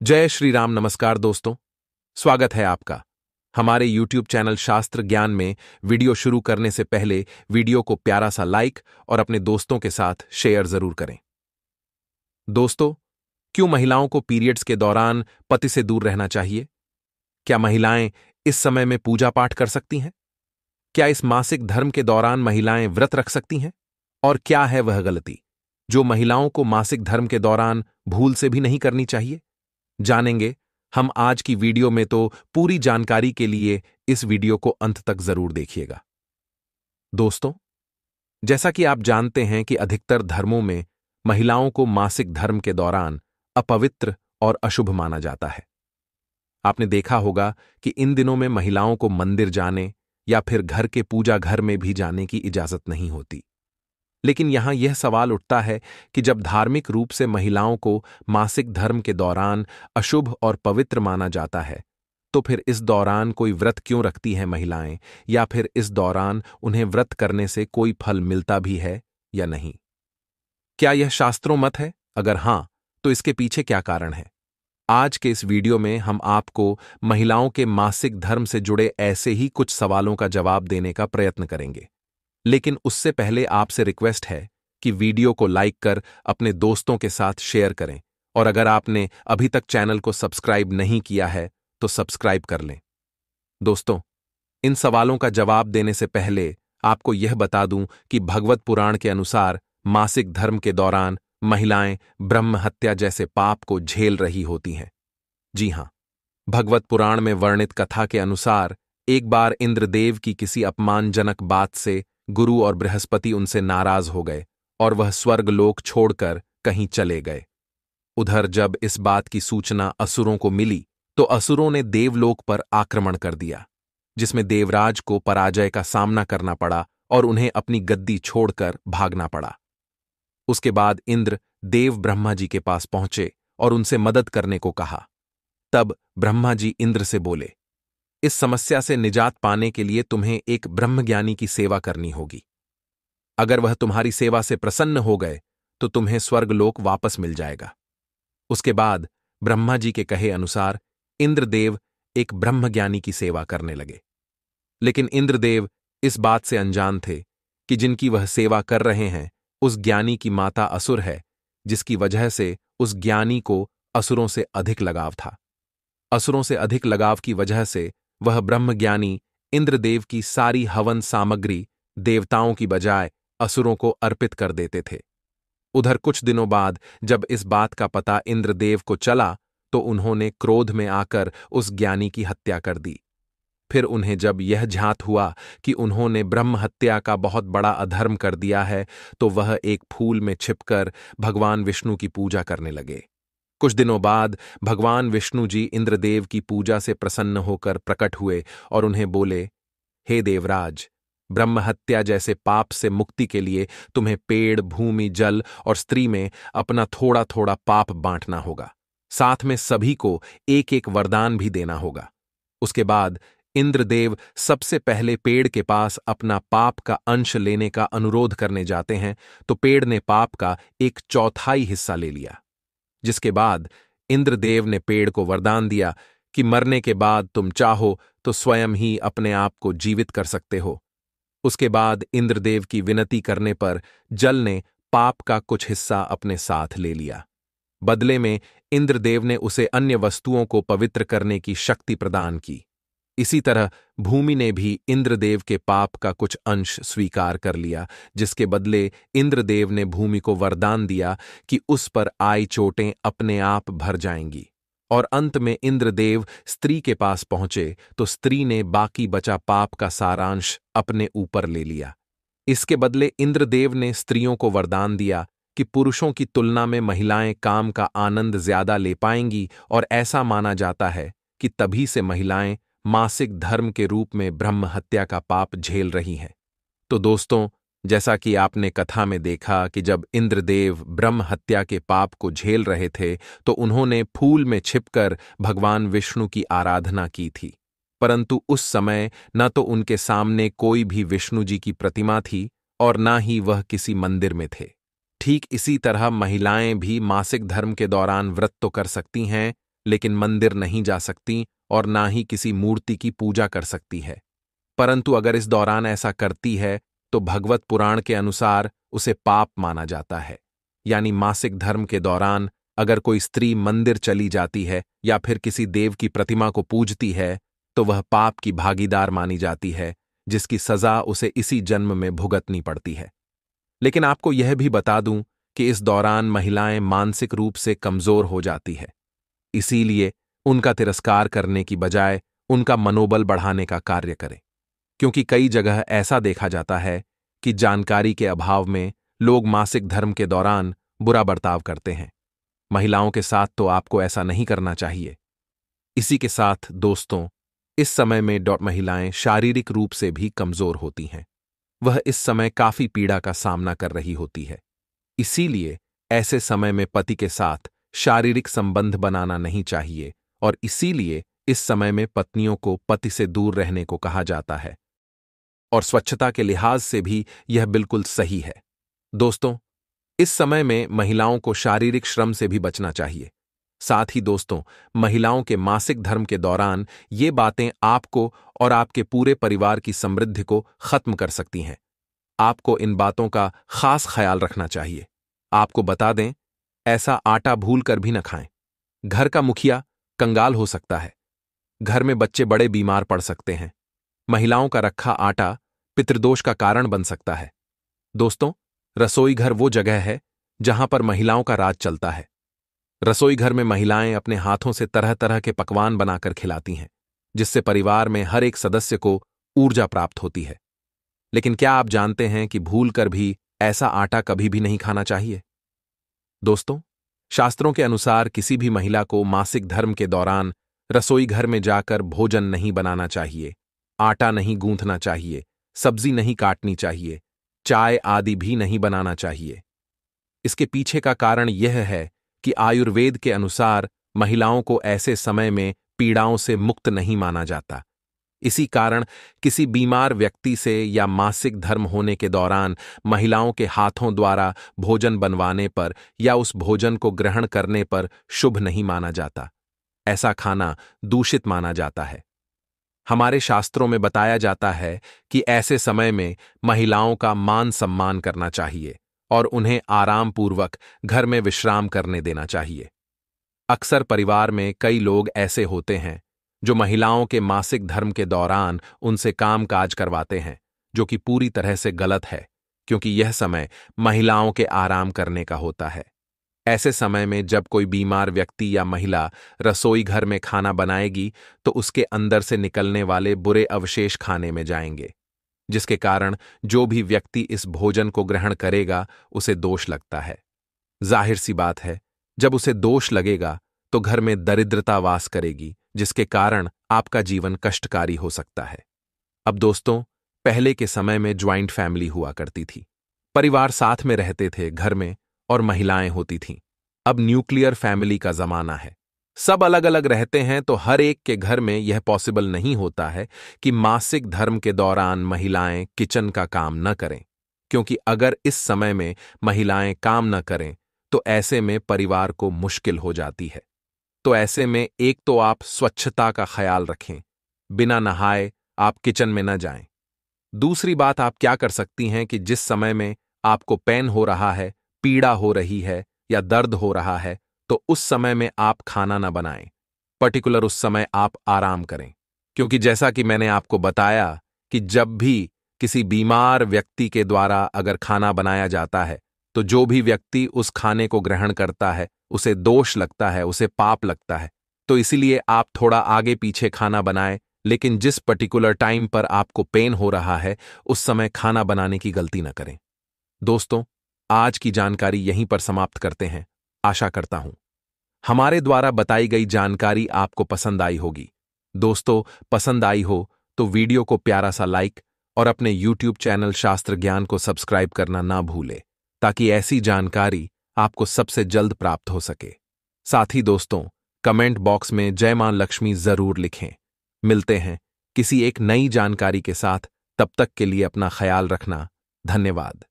जय श्री राम। नमस्कार दोस्तों, स्वागत है आपका हमारे YouTube चैनल शास्त्र ज्ञान में। वीडियो शुरू करने से पहले वीडियो को प्यारा सा लाइक और अपने दोस्तों के साथ शेयर जरूर करें। दोस्तों, क्यों महिलाओं को पीरियड्स के दौरान पति से दूर रहना चाहिए? क्या महिलाएं इस समय में पूजा पाठ कर सकती हैं? क्या इस मासिक धर्म के दौरान महिलाएं व्रत रख सकती हैं? और क्या है वह गलती जो महिलाओं को मासिक धर्म के दौरान भूल से भी नहीं करनी चाहिए? जानेंगे हम आज की वीडियो में। तो पूरी जानकारी के लिए इस वीडियो को अंत तक जरूर देखिएगा। दोस्तों, जैसा कि आप जानते हैं कि अधिकतर धर्मों में महिलाओं को मासिक धर्म के दौरान अपवित्र और अशुभ माना जाता है। आपने देखा होगा कि इन दिनों में महिलाओं को मंदिर जाने या फिर घर के पूजा घर में भी जाने की इजाजत नहीं होती। लेकिन यहां यह सवाल उठता है कि जब धार्मिक रूप से महिलाओं को मासिक धर्म के दौरान अशुभ और पवित्र माना जाता है, तो फिर इस दौरान कोई व्रत क्यों रखती हैं महिलाएं, या फिर इस दौरान उन्हें व्रत करने से कोई फल मिलता भी है या नहीं? क्या यह शास्त्रों मत है? अगर हां, तो इसके पीछे क्या कारण है? आज के इस वीडियो में हम आपको महिलाओं के मासिक धर्म से जुड़े ऐसे ही कुछ सवालों का जवाब देने का प्रयत्न करेंगे। लेकिन उससे पहले आपसे रिक्वेस्ट है कि वीडियो को लाइक कर अपने दोस्तों के साथ शेयर करें, और अगर आपने अभी तक चैनल को सब्सक्राइब नहीं किया है तो सब्सक्राइब कर लें। दोस्तों, इन सवालों का जवाब देने से पहले आपको यह बता दूं कि भगवत पुराण के अनुसार मासिक धर्म के दौरान महिलाएं ब्रह्म हत्या जैसे पाप को झेल रही होती हैं। जी हां, भगवत पुराण में वर्णित कथा के अनुसार एक बार इंद्रदेव की किसी अपमानजनक बात से गुरु और बृहस्पति उनसे नाराज हो गए और वह स्वर्गलोक छोड़कर कहीं चले गए। उधर जब इस बात की सूचना असुरों को मिली तो असुरों ने देवलोक पर आक्रमण कर दिया, जिसमें देवराज को पराजय का सामना करना पड़ा और उन्हें अपनी गद्दी छोड़कर भागना पड़ा। उसके बाद इंद्र देव ब्रह्मा जी के पास पहुंचे और उनसे मदद करने को कहा। तब ब्रह्मा जी इंद्र से बोले, इस समस्या से निजात पाने के लिए तुम्हें एक ब्रह्मज्ञानी की सेवा करनी होगी। अगर वह तुम्हारी सेवा से प्रसन्न हो गए तो तुम्हें स्वर्गलोक वापस मिल जाएगा। उसके बाद ब्रह्मा जी के कहे अनुसार इंद्रदेव एक ब्रह्मज्ञानी की सेवा करने लगे। लेकिन इंद्रदेव इस बात से अनजान थे कि जिनकी वह सेवा कर रहे हैं उस ज्ञानी की माता असुर है, जिसकी वजह से उस ज्ञानी को असुरों से अधिक लगाव था। असुरों से अधिक लगाव की वजह से वह ब्रह्मज्ञानी इंद्रदेव की सारी हवन सामग्री देवताओं की बजाय असुरों को अर्पित कर देते थे। उधर कुछ दिनों बाद जब इस बात का पता इंद्रदेव को चला तो उन्होंने क्रोध में आकर उस ज्ञानी की हत्या कर दी। फिर उन्हें जब यह झात हुआ कि उन्होंने ब्रह्म हत्या का बहुत बड़ा अधर्म कर दिया है, तो वह एक फूल में छिपकर भगवान विष्णु की पूजा करने लगे। कुछ दिनों बाद भगवान विष्णु जी इंद्रदेव की पूजा से प्रसन्न होकर प्रकट हुए और उन्हें बोले, हे देवराज, ब्रह्म हत्या जैसे पाप से मुक्ति के लिए तुम्हें पेड़, भूमि, जल और स्त्री में अपना थोड़ा थोड़ा पाप बांटना होगा। साथ में सभी को एक एक वरदान भी देना होगा। उसके बाद इंद्रदेव सबसे पहले पेड़ के पास अपना पाप का अंश लेने का अनुरोध करने जाते हैं, तो पेड़ ने पाप का 1/4 हिस्सा ले लिया। जिसके बाद इंद्रदेव ने पेड़ को वरदान दिया कि मरने के बाद तुम चाहो तो स्वयं ही अपने आप को जीवित कर सकते हो। उसके बाद इंद्रदेव की विनती करने पर जल ने पाप का कुछ हिस्सा अपने साथ ले लिया। बदले में इंद्रदेव ने उसे अन्य वस्तुओं को पवित्र करने की शक्ति प्रदान की। इसी तरह भूमि ने भी इंद्रदेव के पाप का कुछ अंश स्वीकार कर लिया, जिसके बदले इंद्रदेव ने भूमि को वरदान दिया कि उस पर आई चोटें अपने आप भर जाएंगी। और अंत में इंद्रदेव स्त्री के पास पहुंचे तो स्त्री ने बाकी बचा पाप का सारांश अपने ऊपर ले लिया। इसके बदले इंद्रदेव ने स्त्रियों को वरदान दिया कि पुरुषों की तुलना में महिलाएं काम का आनंद ज्यादा ले पाएंगी, और ऐसा माना जाता है कि तभी से महिलाएं मासिक धर्म के रूप में ब्रह्म हत्या का पाप झेल रही हैं। तो दोस्तों, जैसा कि आपने कथा में देखा कि जब इंद्रदेव ब्रह्म हत्या के पाप को झेल रहे थे तो उन्होंने फूल में छिपकर भगवान विष्णु की आराधना की थी, परंतु उस समय न तो उनके सामने कोई भी विष्णु जी की प्रतिमा थी और न ही वह किसी मंदिर में थे। ठीक इसी तरह महिलाएं भी मासिक धर्म के दौरान व्रत तो कर सकती हैं, लेकिन मंदिर नहीं जा सकती और ना ही किसी मूर्ति की पूजा कर सकती है। परंतु अगर इस दौरान ऐसा करती है तो भगवत पुराण के अनुसार उसे पाप माना जाता है। यानी मासिक धर्म के दौरान अगर कोई स्त्री मंदिर चली जाती है या फिर किसी देव की प्रतिमा को पूजती है तो वह पाप की भागीदार मानी जाती है, जिसकी सजा उसे इसी जन्म में भुगतनी पड़ती है। लेकिन आपको यह भी बता दूं कि इस दौरान महिलाएं मानसिक रूप से कमजोर हो जाती है। इसीलिए उनका तिरस्कार करने की बजाय उनका मनोबल बढ़ाने का कार्य करें, क्योंकि कई जगह ऐसा देखा जाता है कि जानकारी के अभाव में लोग मासिक धर्म के दौरान बुरा बर्ताव करते हैं। महिलाओं के साथ तो आपको ऐसा नहीं करना चाहिए। इसी के साथ दोस्तों, इस समय में महिलाएं शारीरिक रूप से भी कमजोर होती हैं। वह इस समय काफी पीड़ा का सामना कर रही होती है। इसीलिए ऐसे समय में पति के साथ शारीरिक संबंध बनाना नहीं चाहिए और इसीलिए इस समय में पत्नियों को पति से दूर रहने को कहा जाता है। और स्वच्छता के लिहाज से भी यह बिल्कुल सही है। दोस्तों, इस समय में महिलाओं को शारीरिक श्रम से भी बचना चाहिए। साथ ही दोस्तों, महिलाओं के मासिक धर्म के दौरान ये बातें आपको और आपके पूरे परिवार की समृद्धि को खत्म कर सकती हैं। आपको इन बातों का खास ख्याल रखना चाहिए। आपको बता दें, ऐसा आटा भूल कर भी न खाएं। घर का मुखिया कंगाल हो सकता है। घर में बच्चे बड़े बीमार पड़ सकते हैं। महिलाओं का रखा आटा पितृदोष का कारण बन सकता है। दोस्तों, रसोई घर वो जगह है जहां पर महिलाओं का राज चलता है। रसोई घर में महिलाएं अपने हाथों से तरह तरह के पकवान बनाकर खिलाती हैं, जिससे परिवार में हर एक सदस्य को ऊर्जा प्राप्त होती है। लेकिन क्या आप जानते हैं कि भूलकर भी ऐसा आटा कभी भी नहीं खाना चाहिए? दोस्तों, शास्त्रों के अनुसार किसी भी महिला को मासिक धर्म के दौरान रसोई घर में जाकर भोजन नहीं बनाना चाहिए, आटा नहीं गूंथना चाहिए, सब्जी नहीं काटनी चाहिए, चाय आदि भी नहीं बनाना चाहिए। इसके पीछे का कारण यह है कि आयुर्वेद के अनुसार महिलाओं को ऐसे समय में पीड़ाओं से मुक्त नहीं माना जाता। इसी कारण किसी बीमार व्यक्ति से या मासिक धर्म होने के दौरान महिलाओं के हाथों द्वारा भोजन बनवाने पर या उस भोजन को ग्रहण करने पर शुभ नहीं माना जाता। ऐसा खाना दूषित माना जाता है। हमारे शास्त्रों में बताया जाता है कि ऐसे समय में महिलाओं का मान सम्मान करना चाहिए और उन्हें आराम पूर्वक घर में विश्राम करने देना चाहिए। अक्सर परिवार में कई लोग ऐसे होते हैं जो महिलाओं के मासिक धर्म के दौरान उनसे काम काज करवाते हैं, जो कि पूरी तरह से गलत है, क्योंकि यह समय महिलाओं के आराम करने का होता है। ऐसे समय में जब कोई बीमार व्यक्ति या महिला रसोई घर में खाना बनाएगी तो उसके अंदर से निकलने वाले बुरे अवशेष खाने में जाएंगे, जिसके कारण जो भी व्यक्ति इस भोजन को ग्रहण करेगा उसे दोष लगता है। जाहिर सी बात है, जब उसे दोष लगेगा तो घर में दरिद्रता वास करेगी, जिसके कारण आपका जीवन कष्टकारी हो सकता है। अब दोस्तों, पहले के समय में ज्वाइंट फैमिली हुआ करती थी। परिवार साथ में रहते थे घर में और महिलाएं होती थीं। अब न्यूक्लियर फैमिली का जमाना है। सब अलग अलग रहते हैं, तो हर एक के घर में यह पॉसिबल नहीं होता है कि मासिक धर्म के दौरान महिलाएं किचन का काम न करें, क्योंकि अगर इस समय में महिलाएं काम न करें तो ऐसे में परिवार को मुश्किल हो जाती है। तो ऐसे में एक तो आप स्वच्छता का ख्याल रखें, बिना नहाए आप किचन में न जाएं। दूसरी बात आप क्या कर सकती हैं कि जिस समय में आपको पेन हो रहा है, पीड़ा हो रही है या दर्द हो रहा है, तो उस समय में आप खाना न बनाएं। पर्टिकुलर उस समय आप आराम करें, क्योंकि जैसा कि मैंने आपको बताया कि जब भी किसी बीमार व्यक्ति के द्वारा अगर खाना बनाया जाता है तो जो भी व्यक्ति उस खाने को ग्रहण करता है उसे दोष लगता है, उसे पाप लगता है। तो इसीलिए आप थोड़ा आगे पीछे खाना बनाएं, लेकिन जिस पर्टिकुलर टाइम पर आपको पेन हो रहा है उस समय खाना बनाने की गलती न करें। दोस्तों, आज की जानकारी यहीं पर समाप्त करते हैं। आशा करता हूं हमारे द्वारा बताई गई जानकारी आपको पसंद आई होगी। दोस्तों, पसंद आई हो तो वीडियो को प्यारा सा लाइक और अपने YouTube चैनल शास्त्र ज्ञान को सब्सक्राइब करना ना भूले, ताकि ऐसी जानकारी आपको सबसे जल्द प्राप्त हो सके। साथ ही दोस्तों, कमेंट बॉक्स में जय मां लक्ष्मी जरूर लिखें। मिलते हैं किसी एक नई जानकारी के साथ। तब तक के लिए अपना ख्याल रखना। धन्यवाद।